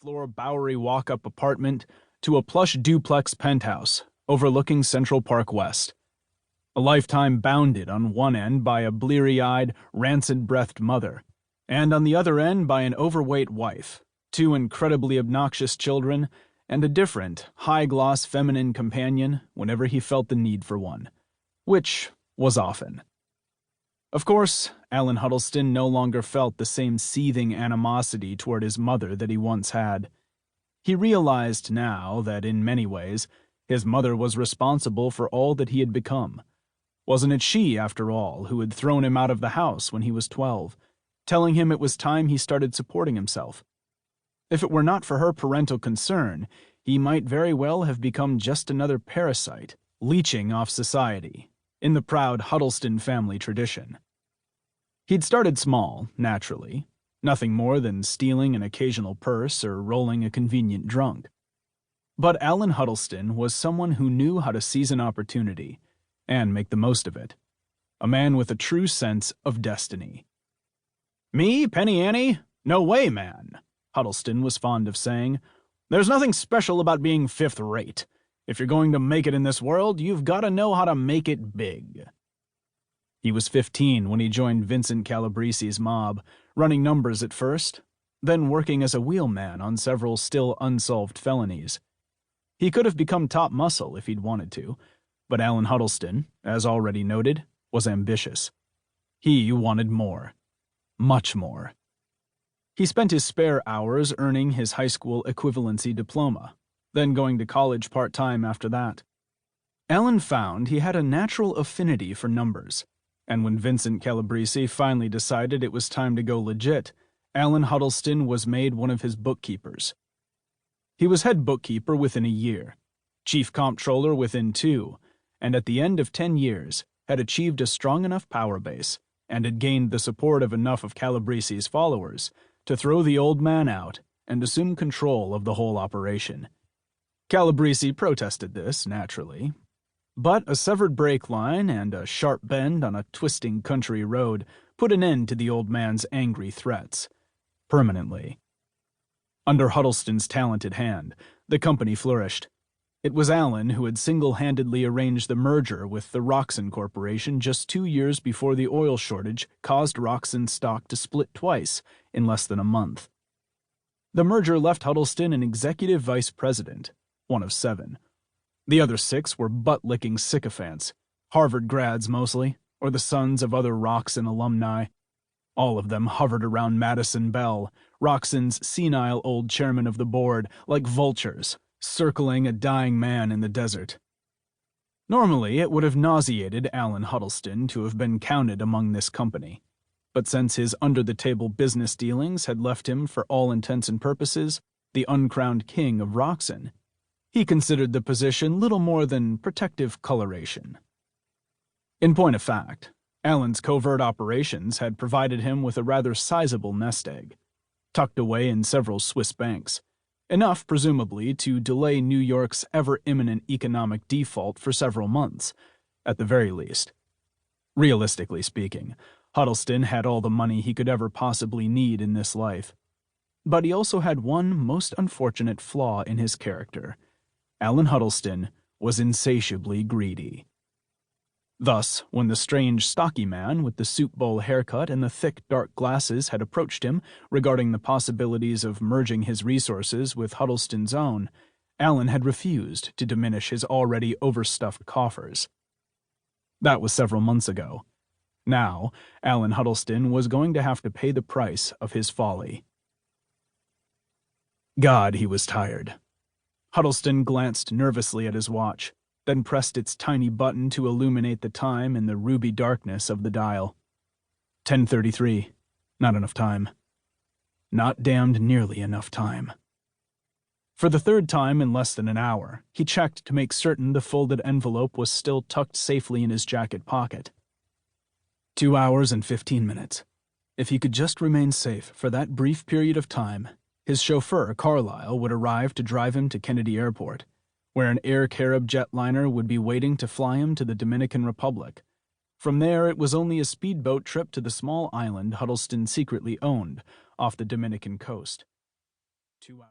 floor Bowery walk-up apartment to a plush duplex penthouse overlooking Central Park West. A lifetime bounded on one end by a bleary-eyed, rancid-breathed mother, and on the other end by an overweight wife, two incredibly obnoxious children, and a different, high-gloss feminine companion whenever he felt the need for one, which was often. Of course, Alan Huddleston no longer felt the same seething animosity toward his mother that he once had. He realized now that, in many ways, his mother was responsible for all that he had become. Wasn't it she, after all, who had thrown him out of the house when he was 12, telling him it was time he started supporting himself? If it were not for her parental concern, he might very well have become just another parasite, leeching off society, in the proud Huddleston family tradition. He'd started small, naturally, nothing more than stealing an occasional purse or rolling a convenient drunk. But Alan Huddleston was someone who knew how to seize an opportunity and make the most of it. A man with a true sense of destiny. "Me, Penny Annie? No way, man," Huddleston was fond of saying. "There's nothing special about being fifth-rate. If you're going to make it in this world, you've got to know how to make it big." He was 15 when he joined Vincent Calabresi's mob, running numbers at first, then working as a wheelman on several still unsolved felonies. He could have become top muscle if he'd wanted to, but Alan Huddleston, as already noted, was ambitious. He wanted more. Much more. He spent his spare hours earning his high school equivalency diploma, then going to college part-time after that. Alan found he had a natural affinity for numbers, and when Vincent Calabresi finally decided it was time to go legit, Alan Huddleston was made one of his bookkeepers. He was head bookkeeper within a year, chief comptroller within 2, and at the end of 10 years had achieved a strong enough power base and had gained the support of enough of Calabresi's followers to throw the old man out and assume control of the whole operation. Calabresi protested this, naturally, but a severed brake line and a sharp bend on a twisting country road put an end to the old man's angry threats. Permanently. Under Huddleston's talented hand, the company flourished. It was Alan who had single-handedly arranged the merger with the Roxxon Corporation just 2 years before the oil shortage caused Roxxon stock to split twice in less than a month. The merger left Huddleston an executive vice president, one of 7. The other 6 were butt-licking sycophants, Harvard grads mostly, or the sons of other Roxxon alumni. All of them hovered around Madison Bell, Roxxon's senile old chairman of the board, like vultures, circling a dying man in the desert. Normally, it would have nauseated Alan Huddleston to have been counted among this company, but since his under-the-table business dealings had left him, for all intents and purposes, the uncrowned king of Roxxon, he considered the position little more than protective coloration. In point of fact, Alan's covert operations had provided him with a rather sizable nest egg, tucked away in several Swiss banks, enough, presumably, to delay New York's ever-imminent economic default for several months, at the very least. Realistically speaking, Huddleston had all the money he could ever possibly need in this life. But he also had one most unfortunate flaw in his character. Alan Huddleston was insatiably greedy. Thus, when the strange, stocky man with the soup bowl haircut and the thick, dark glasses had approached him regarding the possibilities of merging his resources with Huddleston's own, Alan had refused to diminish his already overstuffed coffers. That was several months ago. Now, Alan Huddleston was going to have to pay the price of his folly. God, he was tired. Huddleston glanced nervously at his watch, then pressed its tiny button to illuminate the time in the ruby darkness of the dial. 10:33. Not enough time. Not damned nearly enough time. For the 3rd time in less than an hour, he checked to make certain the folded envelope was still tucked safely in his jacket pocket. 2 hours and 15 minutes. If he could just remain safe for that brief period of time, his chauffeur, Carlisle, would arrive to drive him to Kennedy Airport, where an Air Carib jetliner would be waiting to fly him to the Dominican Republic. From there, it was only a speedboat trip to the small island Huddleston secretly owned off the Dominican coast. 2 hours.